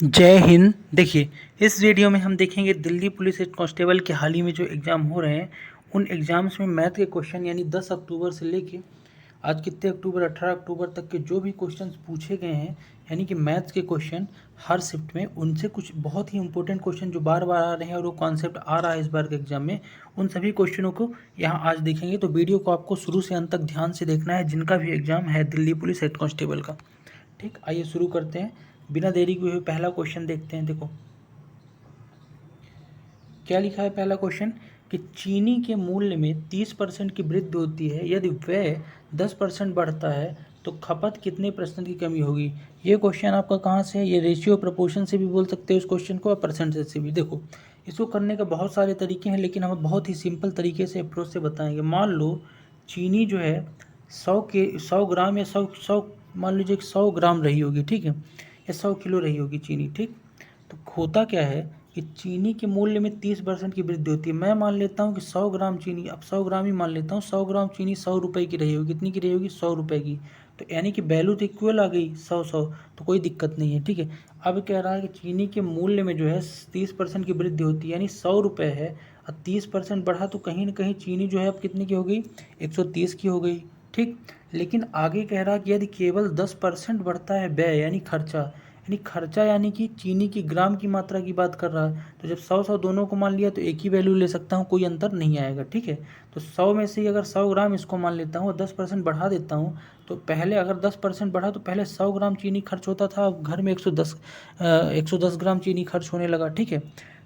जय हिंद। देखिए, इस वीडियो में हम देखेंगे दिल्ली पुलिस हेड कांस्टेबल के हाल ही में जो एग्ज़ाम हो रहे हैं उन एग्ज़ाम्स में मैथ के क्वेश्चन यानी 10 अक्टूबर से लेके आज कितने अक्टूबर 18 अक्टूबर तक के जो भी क्वेश्चंस पूछे गए हैं यानी कि मैथ्स के क्वेश्चन हर शिफ्ट में उनसे कुछ बहुत ही इंपॉर्टेंट क्वेश्चन जो बार बार आ रहे हैं और वो कॉन्सेप्ट आ रहा है इस बार के एग्जाम में, उन सभी क्वेश्चनों को यहाँ आज देखेंगे। तो वीडियो को आपको शुरू से अंत तक ध्यान से देखना है जिनका भी एग्जाम है दिल्ली पुलिस हेड कांस्टेबल का। ठीक, आइए शुरू करते हैं बिना देरी के हुए। पहला क्वेश्चन देखते हैं। देखो क्या लिखा है पहला क्वेश्चन कि चीनी के मूल्य में 30% की वृद्धि होती है, यदि वह 10% बढ़ता है तो खपत कितने % की कमी होगी। ये क्वेश्चन आपका कहाँ से है? ये रेशियो प्रोपोर्शन से भी बोल सकते हो इस क्वेश्चन को और परसेंटेज से भी। देखो, इसको करने के बहुत सारे तरीके हैं लेकिन हम बहुत ही सिंपल तरीके से अप्रोच से बताएंगे। मान लो चीनी जो है 100 ग्राम या 100 मान लीजिए 100 ग्राम रही होगी, ठीक है, या 100 किलो रही होगी चीनी। ठीक, तो होता क्या है कि चीनी के मूल्य में 30% की वृद्धि होती है। मैं मान लेता हूँ कि 100 ग्राम चीनी, अब 100 ग्राम ही मान लेता हूँ, 100 ग्राम चीनी 100 रुपये की रही होगी। कितनी की रही होगी? 100 रुपये की। तो यानी कि वैल्यू तो इक्वल आ गई 100-100, तो कोई दिक्कत नहीं है। ठीक है, अब कह रहा है कि चीनी के मूल्य में जो है 30% की वृद्धि होती है, यानी 100 रुपये है और 30% बढ़ा तो कहीं ना कहीं चीनी जो है अब कितनी की हो गई? 130 की हो गई। ठीक, लेकिन आगे कह रहा है कि यदि केवल 10% बढ़ता है व्यय यानी खर्चा, यानी खर्चा यानी कि चीनी की ग्राम की मात्रा की बात कर रहा है। तो जब 100-100 दोनों को मान लिया तो एक ही वैल्यू ले सकता हूँ, कोई अंतर नहीं आएगा। ठीक है, तो 100 में से ही अगर 100 ग्राम इसको मान लेता हूँ और 10% बढ़ा देता हूँ, तो पहले अगर 10% बढ़ा तो पहले 100 ग्राम चीनी खर्च होता था, अब घर में 110 ग्राम चीनी खर्च होने लगा। ठीक है,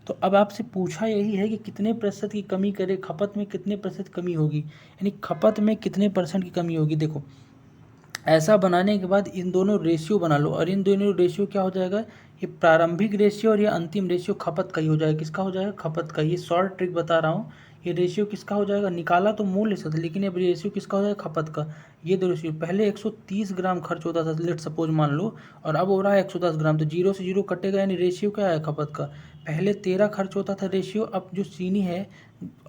तो अब आपसे पूछा यही है कि कितने प्रतिशत की कमी करे, खपत में कितने प्रतिशत कमी होगी, यानी खपत में कितने % की कमी होगी। देखो, ऐसा बनाने के बाद इन दोनों रेशियो बना लो और इन दोनों रेशियो क्या हो जाएगा? ये प्रारंभिक रेशियो और ये अंतिम रेशियो खपत का ही हो जाएगा। किसका हो जाएगा? खपत का। ये शॉर्ट ट्रिक बता रहा हूँ। ये रेशियो किसका हो जाएगा? निकाला तो मूल्य से था लेकिन अब रेशियो किसका हो जाएगा? खपत का। ये दो रेशियो, पहले 130 ग्राम खर्च होता था लेट सपोज मान लो, और अब हो रहा है 110 ग्राम, तो जीरो से जीरो कटेगा यानी रेशियो क्या है? खपत का। पहले 13 खर्च होता था रेशियो, अब जो चीनी है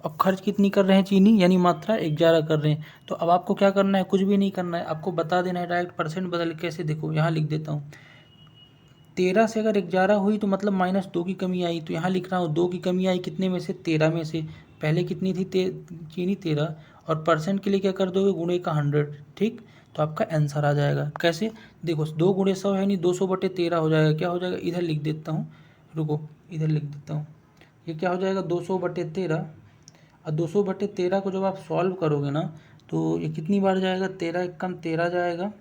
अब खर्च कितनी कर रहे हैं चीनी यानी मात्रा 11 कर रहे हैं। तो अब आपको क्या करना है? कुछ भी नहीं करना है, आपको बता देना है डायरेक्ट परसेंट बदल के। कैसे? देखो यहाँ लिख देता हूँ, 13 से अगर 11 हुई तो मतलब -2 की कमी आई, तो यहाँ लिख रहा हूँ 2 की कमी आई कितने में से? 13 में से। पहले कितनी थी चीनी? 13, और परसेंट के लिए क्या कर दोगे? गुणे का 100। ठीक, तो आपका आंसर आ जाएगा। कैसे? देखो 2 गुणे 100 है नहीं, 200/13 हो जाएगा। क्या हो जाएगा? इधर लिख देता हूँ, रुको इधर लिख देता हूँ। ये क्या हो जाएगा? 200/13, और 200/13 को जब आप सॉल्व करोगे ना तो ये कितनी बार जाएगा? 13 एकम 13 जाएगा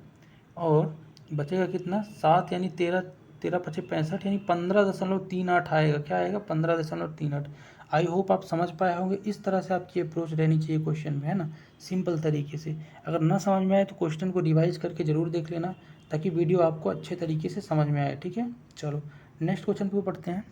और बचेगा कितना? 7, यानी 13 13 पचे 65, यानी 15.38 आएगा। क्या आएगा? 15.38। आई होप आप समझ पाए होंगे। इस तरह से आपकी अप्रोच रहनी चाहिए क्वेश्चन में, है ना, सिंपल तरीके से। अगर ना समझ में आए तो क्वेश्चन को रिवाइज करके ज़रूर देख लेना ताकि वीडियो आपको अच्छे तरीके से समझ में आए। ठीक है, चलो नेक्स्ट क्वेश्चन को पढ़ते हैं।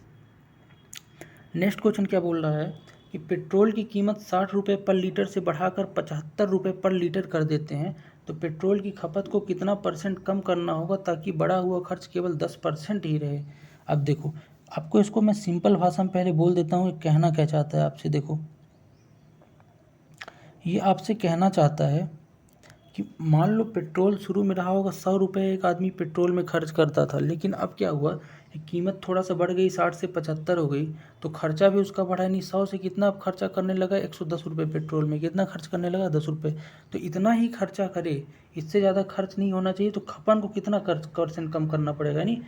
नेक्स्ट क्वेश्चन क्या बोल रहा है कि पेट्रोल की कीमत 60 रुपये पर लीटर से बढ़ाकर 75 रुपये पर लीटर कर देते हैं, तो पेट्रोल की खपत को कितना % कम करना होगा ताकि बढ़ा हुआ खर्च केवल 10% ही रहे। अब देखो, आपको इसको मैं सिंपल भाषा में पहले बोल देता हूँ कहना क्या चाहता है आपसे। देखो, ये आपसे कहना चाहता है कि मान लो पेट्रोल शुरू में रहा होगा 100 रुपये, एक आदमी पेट्रोल में खर्च करता था, लेकिन अब क्या हुआ, कीमत थोड़ा सा बढ़ गई, 60 से 75 हो गई, तो खर्चा भी उसका बढ़ा नहीं। 100 से कितना अब खर्चा करने लगा? 110 रुपये पेट्रोल में। कितना खर्च करने लगा? 10 रुपये। तो इतना ही खर्चा करे, इससे ज़्यादा खर्च नहीं होना चाहिए। तो खपन को कितना % कम करना पड़ेगा? यानी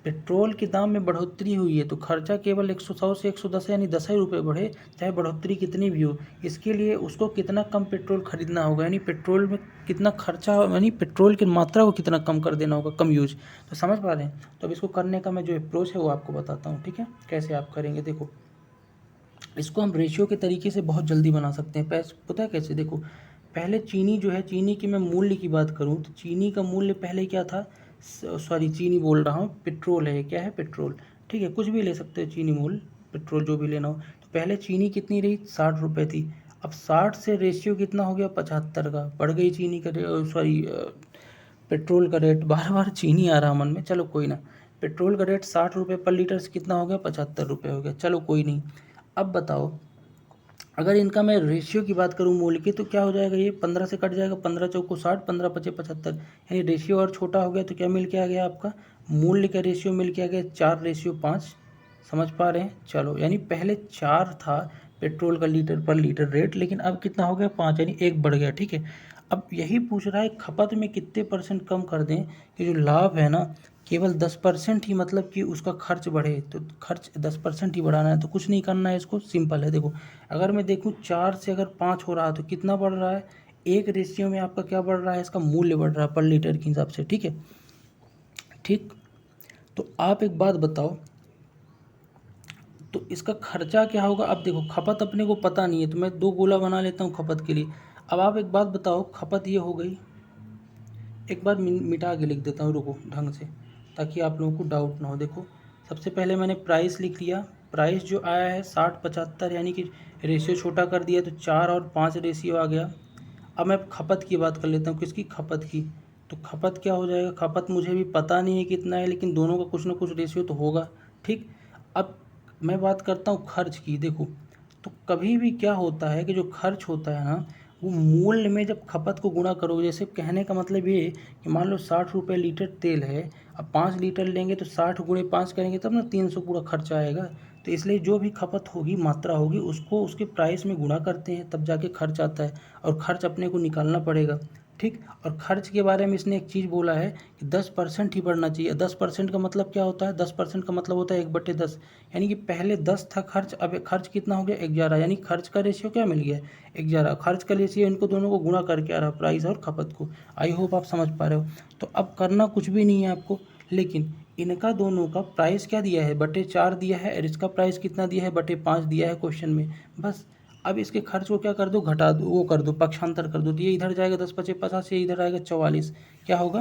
पेट्रोल के दाम में बढ़ोतरी हुई है तो खर्चा केवल 100 से 110 है, यानी 10 ही रुपये बढ़े, चाहे बढ़ोतरी कितनी भी हो। इसके लिए उसको कितना कम पेट्रोल खरीदना होगा, यानी पेट्रोल में कितना खर्चा, यानी पेट्रोल की मात्रा को कितना कम कर देना होगा, कम यूज। तो समझ पा रहे हैं? तो अब इसको करने का मैं जो अप्रोच है वो आपको बताता हूँ। ठीक है, कैसे आप करेंगे। देखो, इसको हम रेशियो के तरीके से बहुत जल्दी बना सकते हैं। पता है कैसे? देखो, पहले चीनी जो है, चीनी की मैं मूल्य की बात करूँ तो चीनी का मूल्य पहले क्या था? सॉरी, चीनी बोल रहा हूँ, पेट्रोल है। क्या है? पेट्रोल। ठीक है, कुछ भी ले सकते हो चीनी मूल्य, पेट्रोल जो भी लेना हो। तो पहले चीनी कितनी रही? 60 रुपये थी। अब 60 से रेशियो कितना हो गया? 75 का। बढ़ गई चीनी का सॉरी पेट्रोल का रेट। बार बार चीनी आ रहा मन में, चलो कोई ना। पेट्रोल का रेट 60 रुपये पर लीटर से कितना हो गया? 75 रुपये हो गया। चलो कोई नहीं। अब बताओ, अगर इनका मैं रेशियो की बात करूं मूल्य की, तो क्या हो जाएगा? ये 15 से कट जाएगा, 15 चौको 60, 15 पचे 75, यानी रेशियो और छोटा हो गया तो क्या मिल के आ गया आपका? मूल्य का रेशियो मिल के आ गया 4:5। समझ पा रहे हैं? चलो, यानी पहले 4 था पेट्रोल का लीटर पर लीटर रेट, लेकिन अब कितना हो गया 5, यानी 1 बढ़ गया। ठीक है, अब यही पूछ रहा है खपत में कितने % कम कर दें कि जो लाभ है ना केवल 10% ही, मतलब कि उसका खर्च बढ़े। तो खर्च 10% ही बढ़ाना है, तो कुछ नहीं करना है, इसको सिंपल है। देखो, अगर मैं देखूँ 4 से अगर 5 हो रहा है तो कितना बढ़ रहा है, 1 रेशियो में आपका क्या बढ़ रहा है, इसका मूल्य बढ़ रहा है पर लीटर के हिसाब से। ठीक है, ठीक। तो आप एक बात बताओ, तो इसका खर्चा क्या होगा। अब देखो, खपत अपने को पता नहीं है, तो मैं 2 गोला बना लेता हूँ खपत के लिए। अब आप एक बात बताओ, खपत ये हो गई, एक बार मिटा के लिख देता हूँ, रुको ढंग से, ताकि आप लोगों को डाउट ना हो। देखो, सबसे पहले मैंने प्राइस लिख लिया। प्राइस जो आया है 60-75, यानी कि रेशियो छोटा कर दिया तो 4 और 5 रेशियो आ गया। अब मैं खपत की बात कर लेता हूँ, किसकी, खपत की। तो खपत क्या हो जाएगा, खपत मुझे भी पता नहीं है कितना है, लेकिन दोनों का कुछ ना कुछ रेशियो तो होगा। ठीक। अब मैं बात करता हूँ खर्च की। देखो, तो कभी भी क्या होता है कि जो खर्च होता है ना, वो मूल्य में जब खपत को गुणा करोगे, जैसे कहने का मतलब ये कि मान लो 60 रुपये लीटर तेल है, अब 5 लीटर लेंगे तो 60 गुणे 5 करेंगे तब ना 300 पूरा खर्चा आएगा। तो इसलिए जो भी खपत होगी, मात्रा होगी, उसको उसके प्राइस में गुणा करते हैं, तब जाके खर्च आता है, और खर्च अपने को निकालना पड़ेगा। ठीक। और खर्च के बारे में इसने एक चीज़ बोला है कि 10% ही बढ़ना चाहिए। 10% का मतलब क्या होता है, 10% का मतलब होता है 1/10, यानी कि पहले 10 था खर्च, अब खर्च कितना हो गया 11, यानी खर्च का रेशियो क्या मिल गया 11। खर्च का रेशियो इनको दोनों को गुणा करके आ रहा, प्राइस और खपत को। आई होप आप समझ पा रहे हो। तो अब करना कुछ भी नहीं है आपको, लेकिन इनका दोनों का प्राइस क्या दिया है, 4 दिया है, और इसका प्राइस कितना दिया है, 5 दिया है क्वेश्चन में। बस अब इसके खर्च को क्या कर दो, घटा दो, वो कर दो, पक्षांतर कर दो। तो ये इधर जाएगा 10×5 = 50, ये इधर आएगा 44। क्या होगा,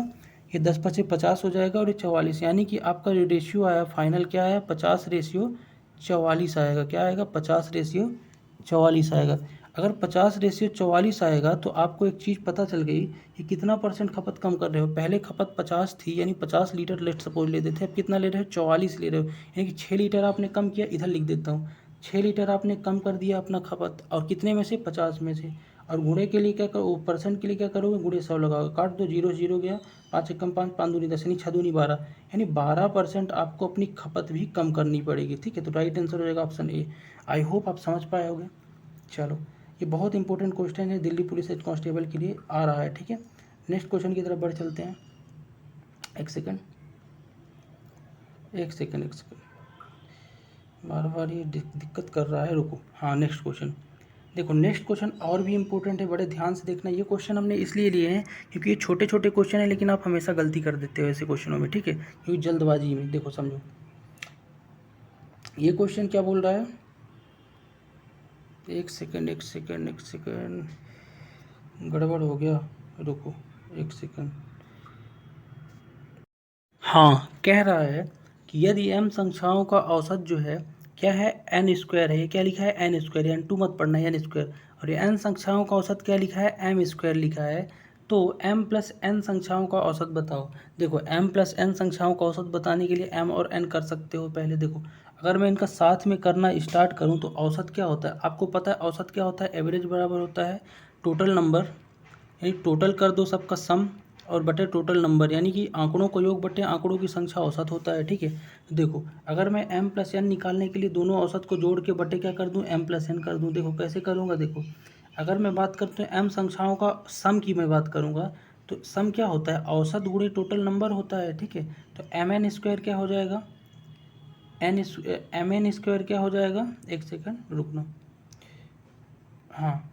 ये 10×5 = 50 हो जाएगा, और ये 44, यानी कि आपका जो रेशियो आया फाइनल क्या आया, 50:44 आएगा। क्या आएगा, 50:44 आएगा। अगर 50:44 आएगा तो आपको एक चीज़ पता चल गई कि कितना % खपत कम कर रहे हो। पहले खपत 50 थी, यानी 50 लीटर लेट सपोज लेते थे, अब कितना ले रहे हो, 44 ले रहे हो, यानी कि 6 लीटर आपने कम किया। इधर लिख देता हूँ, 6 लीटर आपने कम कर दिया अपना खपत, और कितने में से, 50 में से। और गुणे के लिए क्या करो, % के लिए क्या करोगे, गुणे 100 लगाओगे, काट दो, 0 0 गया, 5 एकम 5, 5 दूनी 10, यानी 6 दूनी 12, यानी 12% आपको अपनी खपत भी कम करनी पड़ेगी। ठीक है, तो राइट आंसर हो जाएगा ऑप्शन ए। आई होप आप समझ पाए होंगे। चलो, ये बहुत इंपॉर्टेंट क्वेश्चन है, दिल्ली पुलिस हेड कांस्टेबल के लिए आ रहा है। ठीक है, नेक्स्ट क्वेश्चन की तरफ बढ़ चलते हैं। एक सेकंड, बार बार ये दिक्कत कर रहा है, रुको। हाँ, नेक्स्ट क्वेश्चन देखो। नेक्स्ट क्वेश्चन और भी इंपॉर्टेंट है, बड़े ध्यान से देखना। ये क्वेश्चन हमने इसलिए लिए हैं क्योंकि ये छोटे छोटे क्वेश्चन है, लेकिन आप हमेशा गलती कर देते हो ऐसे क्वेश्चनों में। ठीक है, क्योंकि जल्दबाजी में। देखो समझो, ये क्वेश्चन क्या बोल रहा है, एक सेकंड, गड़बड़ हो गया, रुको एक सेकंड। हाँ, कह रहा है कि यदि m संख्याओं का औसत जो है क्या है, n² है। ये क्या लिखा है, n², यानी 2 मत पढ़ना है, n²। और ये n संख्याओं का औसत क्या लिखा है, m² लिखा है। तो m + n संख्याओं का औसत बताओ। देखो, m + n संख्याओं का औसत बताने के लिए m और n कर सकते हो। पहले देखो, अगर मैं इनका साथ में करना स्टार्ट करूँ तो औसत क्या होता है, आपको पता है औसत क्या होता है, एवरेज बराबर होता है टोटल नंबर, यानी टोटल कर दो सबका सम, और बटे टोटल नंबर, यानी कि आंकड़ों का योग बटे आंकड़ों की संख्या औसत होता है। ठीक है, देखो अगर मैं m + n निकालने के लिए दोनों औसत को जोड़ के बटे क्या कर दूं, m + n कर दूं। देखो कैसे करूंगा, देखो अगर मैं बात करता हूँ m संख्याओं का सम की मैं बात करूंगा, तो सम क्या होता है, औसत गुणे टोटल नंबर होता है। ठीक है, तो mn² क्या हो जाएगा, mn² क्या हो जाएगा, एक सेकंड रुकना। हाँ,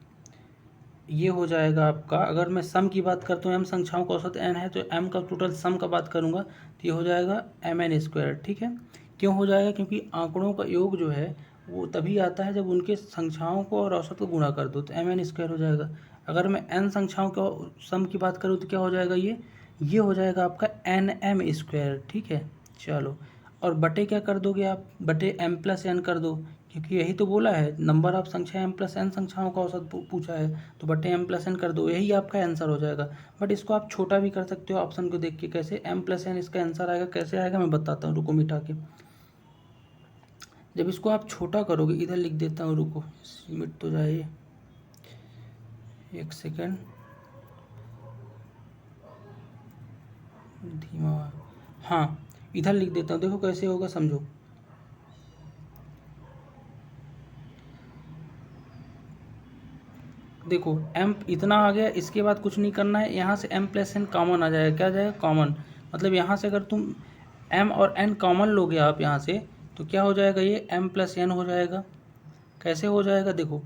ये हो जाएगा आपका, अगर मैं सम की बात करता हूँ, m संख्याओं का औसत n है, तो m का टोटल सम का बात करूँगा तो ये हो जाएगा mn²। ठीक है, क्यों हो जाएगा, क्योंकि आंकड़ों का योग जो है वो तभी आता है जब उनके संख्याओं को और औसत को गुणा कर दो, तो mn² हो जाएगा। अगर मैं n संख्याओं का सम की बात करूँ तो क्या हो जाएगा, ये हो जाएगा आपका nm²। ठीक है, चलो, और बटे क्या कर दोगे आप, बटे m + n कर दो, क्योंकि यही तो बोला है, नंबर ऑफ संख्या m + n संख्याओं का औसत पूछा है, तो बटे m + n कर दो, यही आपका आंसर हो जाएगा। बट इसको आप छोटा भी कर सकते हो ऑप्शन को देख के। कैसे, m + n इसका आंसर आएगा, कैसे आएगा मैं बताता हूँ, रुको मिटा के। जब इसको आप छोटा करोगे, इधर लिख देता हूँ, रुको मिट तो जाए, एक सेकेंड, धीमा। हाँ, इधर लिख देता हूँ, देखो कैसे होगा, समझो। देखो m इतना आ गया, इसके बाद कुछ नहीं करना है, यहाँ से m प्लस n कॉमन आ जाएगा। क्या आ जाएगा? कॉमन। मतलब यहाँ से अगर तुम m और n कॉमन लोगे आप यहाँ से, तो क्या हो जाएगा? ये m प्लस n हो जाएगा। कैसे हो जाएगा? देखो,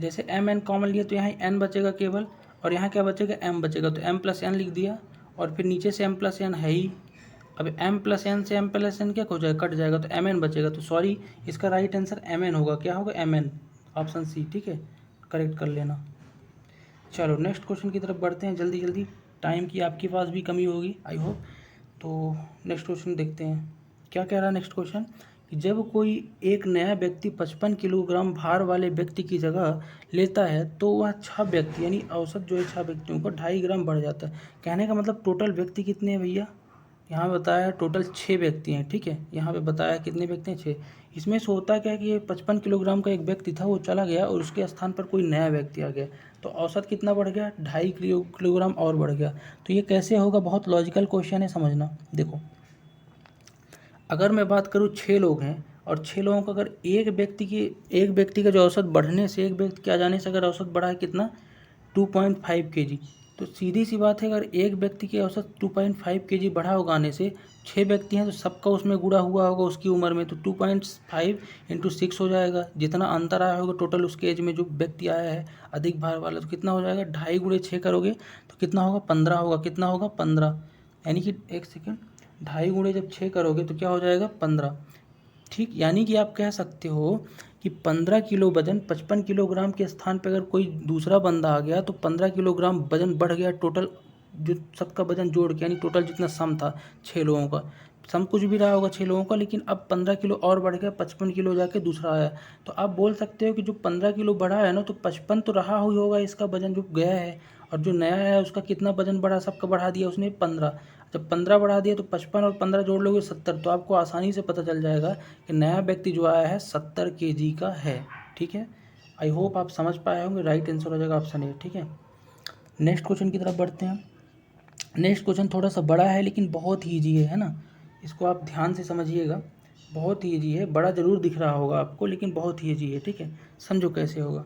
जैसे m n कॉमन लिया तो यहाँ n बचेगा केवल, और यहाँ क्या बचेगा? m बचेगा। तो m प्लस n लिख दिया, और फिर नीचे से m प्लस n है ही। अब m प्लस n से m प्लस n क्या हो जाएगा? कट जाएगा, तो mn बचेगा। तो सॉरी, इसका राइट आंसर mn होगा। क्या होगा? mn, option C. ठीक है, करेक्ट कर लेना। चलो नेक्स्ट क्वेश्चन की तरफ बढ़ते हैं जल्दी जल्दी, टाइम की आपके पास भी कमी होगी आई होप। तो नेक्स्ट क्वेश्चन देखते हैं क्या कह रहा है नेक्स्ट क्वेश्चन, कि जब कोई एक नया व्यक्ति 55 किलोग्राम भार वाले व्यक्ति की जगह लेता है तो वह 6 व्यक्ति यानी औसत जो है 6 व्यक्तियों को 2.5 ग्राम बढ़ जाता है। कहने का मतलब टोटल व्यक्ति कितने हैं भैया? यहाँ बताया है टोटल 6 व्यक्ति हैं। ठीक है, यहाँ पे बताया कितने व्यक्ति हैं? 6। इसमें से होता क्या है कि ये 55 किलोग्राम का एक व्यक्ति था, वो चला गया और उसके स्थान पर कोई नया व्यक्ति आ गया, तो औसत कितना बढ़ गया? 2.5 किलोग्राम और बढ़ गया। तो ये कैसे होगा? बहुत लॉजिकल क्वेश्चन है, समझना। देखो, अगर मैं बात करूँ 6 लोग हैं और 6 लोगों का अगर एक व्यक्ति का जो औसत बढ़ने से, एक व्यक्ति के आ जाने से अगर औसत बढ़ा है कितना? 2.5 kg, तो सीधी सी बात है, अगर एक व्यक्ति की औसत 2.5 kg बढ़ा होगा आने से, 6 व्यक्ति हैं तो सबका उसमें गुणा हुआ होगा उसकी उम्र में, तो 2.5 इंटू 6 हो जाएगा। जितना अंतर आया होगा टोटल उसके एज में जो व्यक्ति आया है अधिक भार वाला, तो कितना हो जाएगा? 2.5 गुणे 6 करोगे तो कितना होगा? 15 होगा। कितना होगा? 15। यानी कि एक सेकेंड, 2.5 गुणे जब 6 करोगे तो क्या हो जाएगा? 15। ठीक, यानी कि आप कह सकते हो कि 15 किलो वजन 55 किलोग्राम के स्थान पर अगर कोई दूसरा बंदा आ गया तो 15 किलोग्राम वजन बढ़ गया टोटल, जो सबका वजन जोड़ के, यानी टोटल जितना सम था 6 लोगों का, सम कुछ भी रहा होगा 6 लोगों का, लेकिन अब 15 किलो और बढ़ गया, 55 किलो जाके दूसरा आया। तो आप बोल सकते हो कि जो 15 किलो बढ़ा है ना, तो 55 तो रहा हुई होगा इसका वजन जो गया है, और जो नया है उसका कितना वजन बढ़ा? सबका बढ़ा दिया उसने 15। जब 15 बढ़ा दिया तो 55 और 15 जोड़ लोगे 70, तो आपको आसानी से पता चल जाएगा कि नया व्यक्ति जो आया है 70 kg का है। ठीक है, आई होप आप समझ पाए होंगे। राइट आंसर हो जाएगा ऑप्शन ए। ठीक है, नेक्स्ट क्वेश्चन की तरफ बढ़ते हैं। नेक्स्ट क्वेश्चन थोड़ा सा बड़ा है लेकिन बहुत ही ईजी है ना, इसको आप ध्यान से समझिएगा। बहुत ही ईजी है, बड़ा ज़रूर दिख रहा होगा आपको लेकिन बहुत ही ईजी है। ठीक है, समझो कैसे होगा।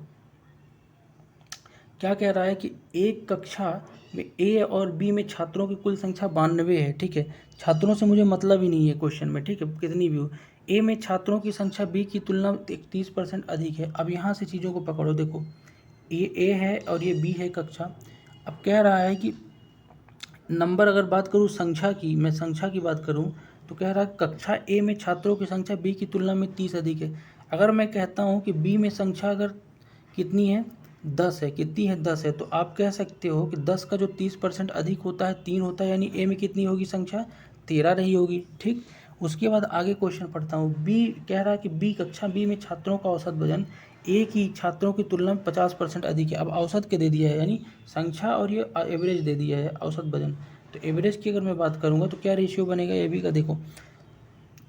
क्या कह रहा है कि एक कक्षा में ए और बी में छात्रों की कुल संख्या 92 है। ठीक है, छात्रों से मुझे मतलब ही नहीं है क्वेश्चन में। ठीक है, कितनी भी हो, ए में छात्रों की संख्या बी की तुलना में 30% अधिक है। अब यहाँ से चीज़ों को पकड़ो, देखो ए है और ये बी है कक्षा। अब कह रहा है कि नंबर, अगर बात करूँ संख्या की, मैं संख्या की बात करूँ तो कह रहा है कक्षा ए में छात्रों की संख्या बी की तुलना में 30 अधिक है। अगर मैं कहता हूँ कि बी में संख्या अगर कितनी है? 10 है। कितनी है? 10 है। तो आप कह सकते हो कि 10 का जो 30% अधिक होता है 3 होता है, यानी ए में कितनी होगी संख्या? 13 रही होगी। ठीक, उसके बाद आगे क्वेश्चन पढ़ता हूँ। बी कह रहा है कि बी कक्षा बी में छात्रों का औसत वजन ए की छात्रों की तुलना में 50% अधिक है। अब औसत के दे दिया है, यानी संख्या और ये एवरेज दे दिया है, औसत वजन। तो एवरेज की अगर मैं बात करूँगा तो क्या रेशियो बनेगा ए बी का? देखो,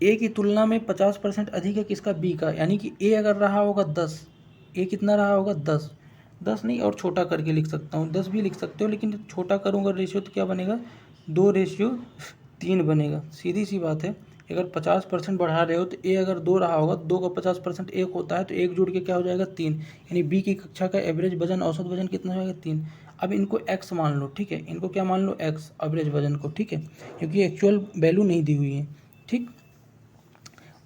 ए की तुलना में 50% अधिक है किसका? बी का, यानी कि ए अगर रहा होगा 10, ए कितना रहा होगा? 10। 10 नहीं, और छोटा करके लिख सकता हूँ, 10 भी लिख सकते हो, लेकिन छोटा करूँगा रेशियो तो क्या बनेगा? 2:3 बनेगा। सीधी सी बात है, अगर 50% बढ़ा रहे हो तो ए अगर 2 रहा होगा, 2 का 50% 1 होता है, तो 1 जोड़ के क्या हो जाएगा? 3। यानी बी की कक्षा का एवरेज वजन, औसत वजन कितना हो जाएगा? 3। अब इनको x मान लो। ठीक है, इनको क्या मान लो? x, एवरेज वजन को। ठीक है, क्योंकि एक्चुअल वैल्यू नहीं दी हुई है। ठीक,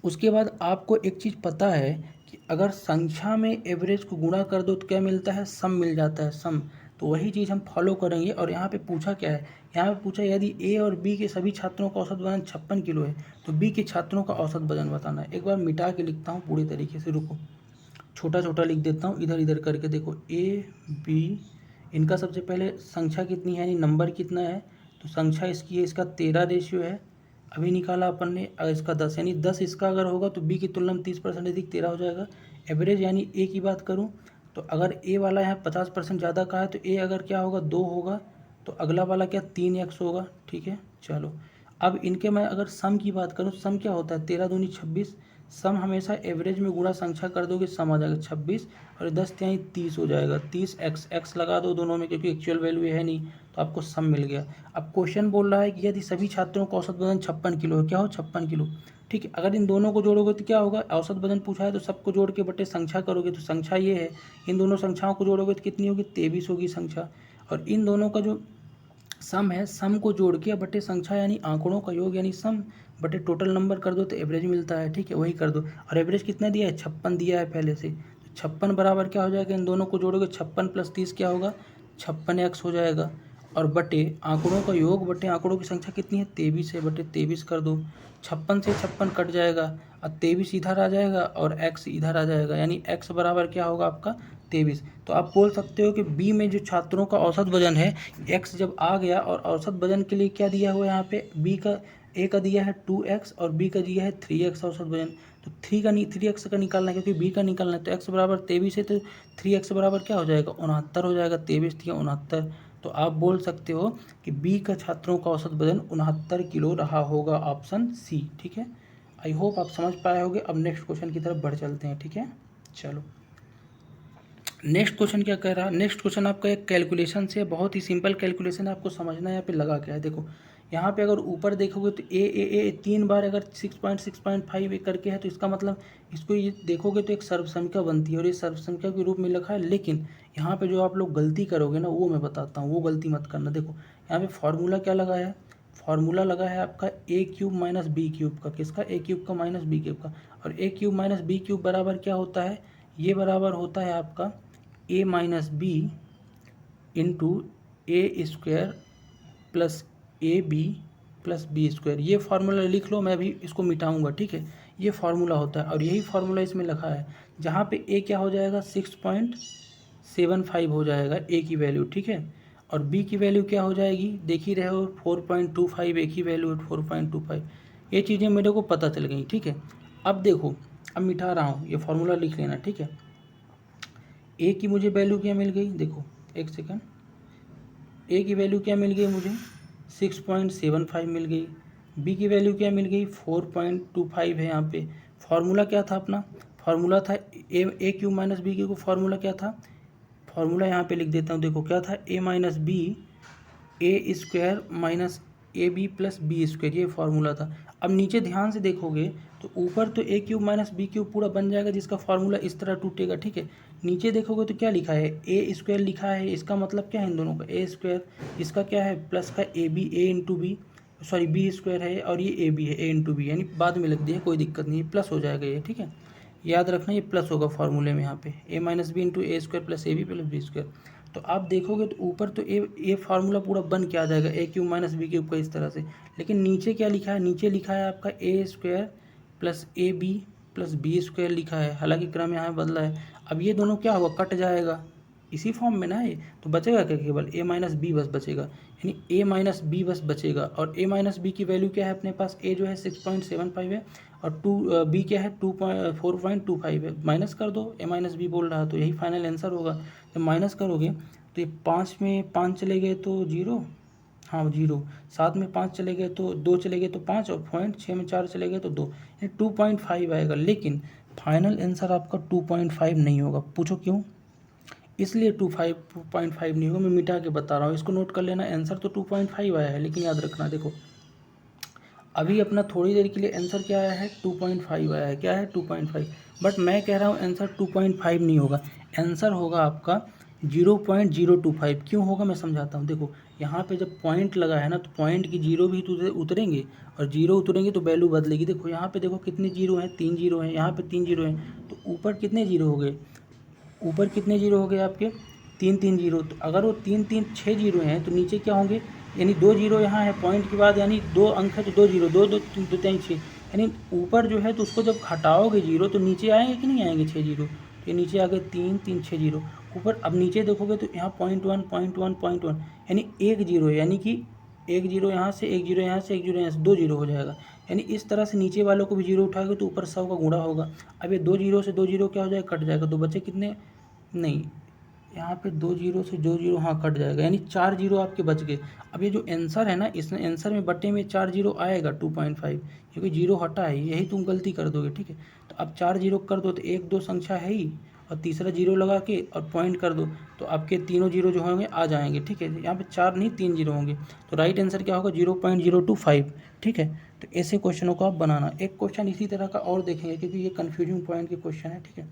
उसके बाद आपको एक चीज़ पता है कि अगर संख्या में एवरेज को गुणा कर दो तो क्या मिलता है? सम मिल जाता है, सम। तो वही चीज़ हम फॉलो करेंगे। और यहाँ पे पूछा क्या है? यहाँ पे पूछा यदि ए और बी के सभी छात्रों का औसत वजन 56 किलो है तो बी के छात्रों का औसत वजन बताना है। एक बार मिटा के लिखता हूँ पूरी तरीके से, रुको, छोटा छोटा लिख देता हूँ इधर इधर करके। देखो ए बी, इनका सबसे पहले संख्या कितनी है, यानी नंबर कितना है? तो संख्या इसकी है, इसका 13 रेशियो है, अभी निकाला अपन ने। अगर इसका 10, यानी 10 इसका अगर होगा तो बी की तुलना में 30% अधिक 13 हो जाएगा। एवरेज यानी ए की बात करूँ तो अगर ए वाला यहाँ 50% ज़्यादा का है तो ए अगर क्या होगा? 2 होगा, तो अगला वाला क्या? 3x होगा। ठीक है, चलो अब इनके मैं अगर सम की बात करूँ, सम क्या होता है, 13 दूनी 26, सम हमेशा एवरेज में गुणा संख्या कर दोगे, सम आ जाएगा 26 और 10 तिहाई 30 हो जाएगा, 30 एक्स लगा दो दोनों में, क्योंकि एक्चुअल वैल्यू है नहीं, तो आपको सम मिल गया। अब क्वेश्चन बोल रहा है कि यदि सभी छात्रों का औसत वजन 56 किलो है, क्या हो 56 किलो, ठीक है। अगर इन दोनों को जोड़ोगे तो क्या होगा, औसत वजन पूछा है तो सबको जोड़ के बटे संख्या करोगे तो संख्या ये है, इन दोनों संख्याओं को जोड़ोगे तो कितनी होगी, 23 होगी संख्या। और इन दोनों का जो सम है, सम को जोड़ के बटे संख्या यानी आंकड़ों का योग यानी सम बटे टोटल नंबर कर दो तो एवरेज मिलता है, ठीक है, वही कर दो। और एवरेज कितना दिया है, 56 दिया है पहले से, तो 56 बराबर क्या हो जाएगा, इन दोनों को जोड़ोगे 56 + 30 क्या होगा, 56x हो जाएगा। और बटे आंकड़ों का योग बटे आंकड़ों की संख्या कितनी है, 23 है, बटे 23 कर दो, 56 से 56 कट जाएगा और 23 इधर आ जाएगा और x इधर आ जाएगा, यानी x बराबर क्या होगा आपका 23। तो आप बोल सकते हो कि बी में जो छात्रों का औसत वजन है, x जब आ गया और औसत वजन के लिए क्या दिया हुआ है यहाँ पे, बी का ए का दिया है 2x और बी का दिया है 3x औसत वजन, तो 3x का निकालना है क्योंकि बी का निकालना है, तो x बराबर 23 है तो 3x बराबर क्या हो जाएगा, 69 हो जाएगा, 23 थी 69। तो आप बोल सकते हो कि बी का छात्रों का औसत वजन 69 किलो रहा होगा, ऑप्शन सी, ठीक है। आई होप आप समझ पाए होंगे। अब नेक्स्ट क्वेश्चन की तरफ बढ़ चलते हैं, ठीक है। चलो नेक्स्ट क्वेश्चन क्या कह रहा है, नेक्स्ट क्वेश्चन आपका एक कैलकुलेशन से, बहुत ही सिंपल कैलकुलेशन है, आपको समझना है यहाँ पे लगा क्या है। देखो यहाँ पे अगर ऊपर देखोगे तो ए 3 बार अगर 6.6.5 करके है, तो इसका मतलब इसको ये देखोगे तो एक सर्वसंख्या बनती है और ये सर्वसंख्या के रूप में लिखा है। लेकिन यहाँ पे जो आप लोग गलती करोगे ना, वो मैं बताता हूँ, वो गलती मत करना। देखो यहाँ पे फॉर्मूला क्या लगा है, फॉर्मूला लगा है आपका a³ माइनस b³ का, किसका, a³ का माइनस b³ का। और a³ माइनस b³ बराबर क्या होता है, ये बराबर होता है आपका a minus B into a² plus A B plus b²। ये फार्मूला लिख लो, मैं भी इसको मिटाऊंगा, ठीक है। ये फार्मूला होता है और यही फार्मूला इसमें लिखा है, जहाँ पे a क्या हो जाएगा 6.75 हो जाएगा a की वैल्यू, ठीक है। और b की वैल्यू क्या हो जाएगी, देख ही रहे हो 4.25, a की वैल्यू 4.25। ये चीज़ें मेरे को पता चल गई, ठीक है। अब देखो, अब मिटा रहा हूँ, ये फार्मूला लिख लेना, ठीक है। ए की मुझे वैल्यू क्या मिल गई, देखो एक सेकंड, ए की वैल्यू क्या मिल गई मुझे 6.75 मिल गई, बी की वैल्यू क्या मिल गई 4.25 है। यहाँ पे फार्मूला क्या था अपना, फार्मूला था a³ माइनस बी को, फार्मूला क्या था, फार्मूला यहाँ पे लिख देता हूँ, देखो क्या था, a minus B a² minus ab plus b², ये फार्मूला था। अब नीचे ध्यान से देखोगे तो ऊपर तो a³ माइनस b³ पूरा बन जाएगा, जिसका फार्मूला इस तरह टूटेगा, ठीक है। नीचे देखोगे तो क्या लिखा है, a² लिखा है, इसका मतलब क्या है इन दोनों का a², इसका क्या है प्लस का ab a into B, sorry b² है और ये ab है a इंटू बी, यानी बाद में लिख दिया, कोई दिक्कत नहीं है, प्लस हो जाएगा ये, ठीक है। याद रखना ये प्लस होगा फार्मूले में, यहाँ पे a minus B into a² plus ab plus b²। तो आप देखोगे तो ऊपर तो ए फार्मूला पूरा बन के आ जाएगा a³ माइनस b³ का इस तरह से। लेकिन नीचे क्या लिखा है, नीचे लिखा है आपका a² plus ab plus b² लिखा है, हालांकि क्रम यहाँ बदला है। अब ये दोनों क्या होगा, कट जाएगा इसी फॉर्म में ना, ये तो बचेगा क्या, केवल a माइनस बी बस बचेगा, यानी a माइनस बी बस बचेगा। और a माइनस बी की वैल्यू क्या है अपने पास, a जो है 6.75 है और b क्या है 4.25 है, माइनस कर दो, a माइनस बी बोल रहा, तो यही फाइनल आंसर होगा। जब माइनस करोगे तो ये 5 में 5 चले गए तो 0, हाँ 0, 7 में 5 चले गए तो 2 चले गए तो 5 और पॉइंट 6 में 4 चले गए तो 2, यानी 2.5 आएगा। लेकिन फाइनल आंसर आपका 2.5 नहीं होगा, पूछो क्यों, इसलिए 2.5 नहीं होगा, मैं मिटा के बता रहा हूँ, इसको नोट कर लेना, आंसर तो 2.5 आया है, लेकिन याद रखना देखो अभी अपना थोड़ी देर के लिए आंसर क्या आया है 2.5 आया है, क्या है 2.5, बट मैं कह रहा हूँ आंसर 2.5 नहीं होगा, आंसर होगा आपका 0.025। क्यों होगा मैं समझाता हूँ। देखो यहाँ पे जब पॉइंट लगा है ना, तो पॉइंट की जीरो भी तो उतरेंगे और जीरो उतरेंगे तो वैल्यू बदलेगी। देखो यहाँ पे देखो कितने जीरो हैं, 3 जीरो हैं, यहाँ पे 3 जीरो हैं, तो ऊपर कितने जीरो हो गए, ऊपर कितने जीरो हो गए आपके 3 जीरो। तो अगर वो 6 जीरो हैं तो नीचे क्या होंगे, यानी 2 जीरो यहाँ है पॉइंट के बाद, यानी 2 अंक है तो 2 जीरो, 2 2 2 3 6, यानी ऊपर जो है तो उसको जब हटाओगे जीरो तो नीचे आएंगे कि नहीं आएंगे 6 जीरो, तो ये नीचे आ गए 3 3 6 जीरो ऊपर। अब नीचे देखोगे तो यहाँ 0.1 यानी 1 जीरो है, यानी कि 1 जीरो यहाँ से, 1 जीरो यहाँ से, 1 जीरो यहाँ से, 2 जीरो हो जाएगा। यानी इस तरह से नीचे वालों को भी जीरो उठाओगे तो ऊपर 100 का गुणा होगा। अब ये 2 जीरो से 2 जीरो क्या हो जाएगा, कट जाएगा, तो बचे कितने, नहीं यहाँ पे 2 जीरो से 2 जीरो हाँ कट जाएगा, यानी 4 जीरो आपके बच गए। अब ये जो आंसर है ना, इसमें आंसर में बटे में 4 जीरो आएगा 2.5, क्योंकि जीरो हटा है, यही तुम गलती कर दोगे। ठीक है, तो अब 4 जीरो कर दो तो 1 2 संख्या है ही, और तीसरा जीरो लगा के और पॉइंट कर दो तो आपके तीनों जीरो जो होंगे आ जाएंगे। ठीक है, यहाँ पे 4 नहीं 3 जीरो होंगे, तो राइट आंसर क्या होगा 0.025। ठीक है, तो ऐसे क्वेश्चनों को आप बनाना। एक क्वेश्चन इसी तरह का और देखेंगे, क्योंकि ये कन्फ्यूजिंग पॉइंट के क्वेश्चन है। ठीक है,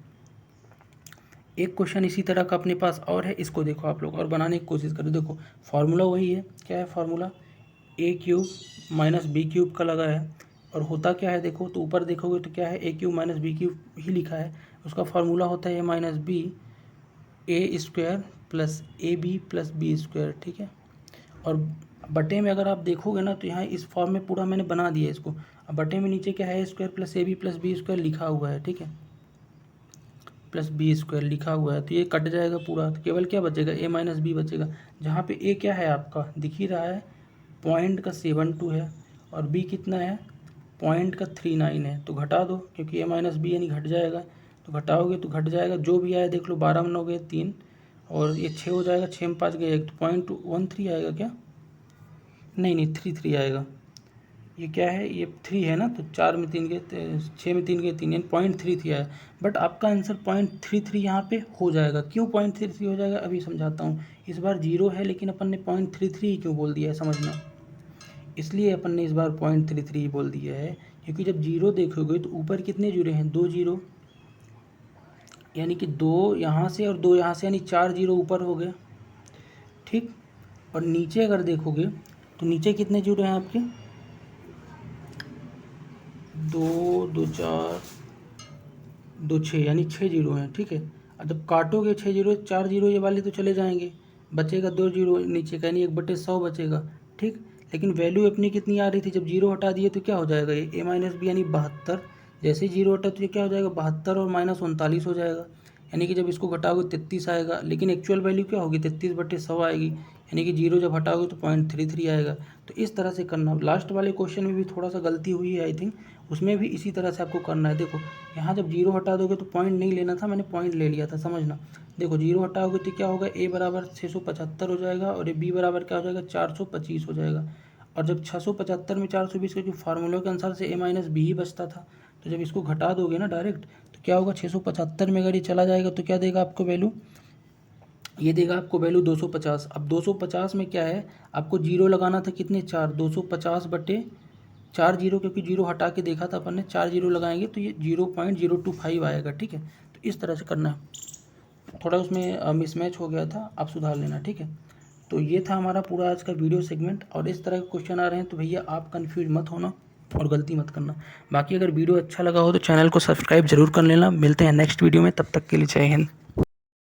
एक क्वेश्चन इसी तरह का अपने पास और है, इसको देखो आप लोग और बनाने की कोशिश करो। देखो फार्मूला वही है, क्या है फार्मूला, ए क्यूब माइनस बी क्यूब का लगा है, और होता क्या है देखो, तो ऊपर देखोगे तो क्या है, a cube minus b cube ही लिखा है। उसका फार्मूला होता है a minus b a square plus A B plus b square. ठीक है, और बटे में अगर आप देखोगे ना, तो यहाँ इस फॉर्म में पूरा मैंने बना दिया इसको। अब बटे में नीचे क्या है, a square plus A B plus b square लिखा हुआ है। ठीक है, प्लस बी स्क्वायर लिखा हुआ है, तो ये कट जाएगा पूरा, तो केवल क्या बचेगा, ए माइनस बी बचेगा। जहाँ पे ए क्या है आपका दिख ही रहा है, 0.72 है, और बी कितना है 0.39 है, तो घटा दो, क्योंकि ए माइनस बी यानी घट जाएगा, तो घटाओगे तो घट जाएगा, जो भी आया देख लो, 12 में 9 गए 3, और ये 6 हो जाएगा, 6 में 5 गए 1, तो 0.13 आएगा क्या, नहीं नहीं 33 आएगा। ये क्या है, ये 3 है ना, तो 4 में 3 गए 6 में 3 गए 3, यानी 0.33 आया। बट आपका आंसर 0.33 यहाँ पे हो जाएगा। क्यों 0.33 हो जाएगा अभी समझाता हूँ। इस बार जीरो है, लेकिन अपन ने 0.33 क्यों बोल दिया है समझना, इसलिए अपन ने इस बार 0.33 बोल दिया है, क्योंकि जब जीरो देखोगे तो ऊपर कितने जुड़े हैं, 2 जीरो, यानी कि 2 यहाँ से और 2 यहाँ से, यानी 4 जीरो ऊपर हो गया। ठीक, और नीचे अगर देखोगे तो नीचे कितने जुड़े हैं आपके, 2 2 4 2 6, यानी 6 जीरो हैं। ठीक है, और जब काटोगे 6 जीरो, 4 जीरो ये वाले तो चले जाएंगे, बचेगा 2 जीरो नीचे का, यानी 1/100 बचेगा। ठीक, लेकिन वैल्यू अपनी कितनी आ रही थी, जब जीरो हटा दिए तो क्या हो जाएगा, ये ए माइनस बी यानी 72। जैसे ही जीरो हटा तो ये क्या हो जाएगा, 72 और माइनस 39 हो जाएगा, यानी कि जब इसको घटाओगे 33 आएगा, लेकिन एक्चुअल वैल्यू क्या होगी, 33/100 आएगी, यानी कि जीरो जब हटाओगे तो 0.33 आएगा। तो इस तरह से करना। लास्ट वाले क्वेश्चन में भी थोड़ा सा गलती हुई है आई थिंक, उसमें भी इसी तरह से आपको करना है। देखो यहाँ जब जीरो हटा दोगे तो पॉइंट नहीं लेना था, मैंने पॉइंट ले लिया था, समझना। देखो जीरो हटाओगे तो क्या होगा, ए बराबर 675 हो जाएगा, और ये बी बराबर क्या हो जाएगा, 425 हो जाएगा। और जब 675 में 420 के फार्मूले के अनुसार से ए माइनस बी ही बचता था, तो जब इसको घटा दोगे ना डायरेक्ट, तो क्या होगा, 675 में अगर ये चला जाएगा तो क्या देगा आपको वैल्यू, ये देगा आपको वैल्यू 250। अब 250 में क्या है, आपको जीरो लगाना था कितने, 4, 250 बटे 4 जीरो, क्योंकि जीरो हटा के देखा था अपन ने, 4 जीरो लगाएंगे तो ये 0.025 आएगा। ठीक है, तो इस तरह से करना है। थोड़ा उसमें मिसमैच हो गया था, आप सुधार लेना। ठीक है, तो ये था हमारा पूरा आज का वीडियो सेगमेंट, और इस तरह के क्वेश्चन आ रहे हैं तो भैया आप कन्फ्यूज मत होना और गलती मत करना। बाकी अगर वीडियो अच्छा लगा हो तो चैनल को सब्सक्राइब जरूर कर लेना। मिलते हैं नेक्स्ट वीडियो में, तब तक के लिए जय हिंद।